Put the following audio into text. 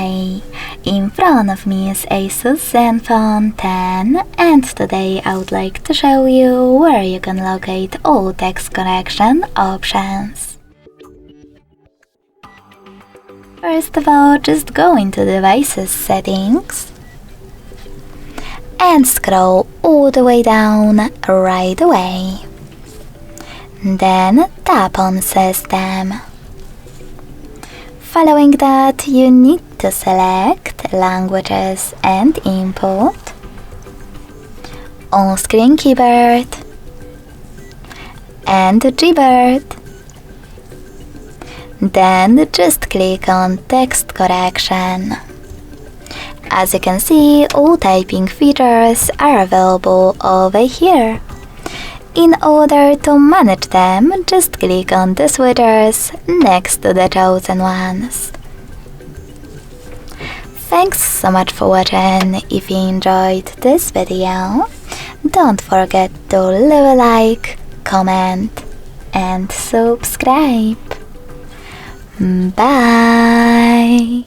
Hey, in front of me is ASUS ZENFONE 10 and today I would like to show you where you can locate all text correction options. First of all, just go into Devices Settings and scroll all the way down right away. Then tap on System. Following that, you need to select Languages and Input, On-Screen Keyboard, and Gboard. Then just click on Text Correction. As you can see, all typing features are available over here. In order to manage them, just click on the switches next to the chosen ones. Thanks so much for watching. If you enjoyed this video, don't forget to leave a like, comment and subscribe. Bye!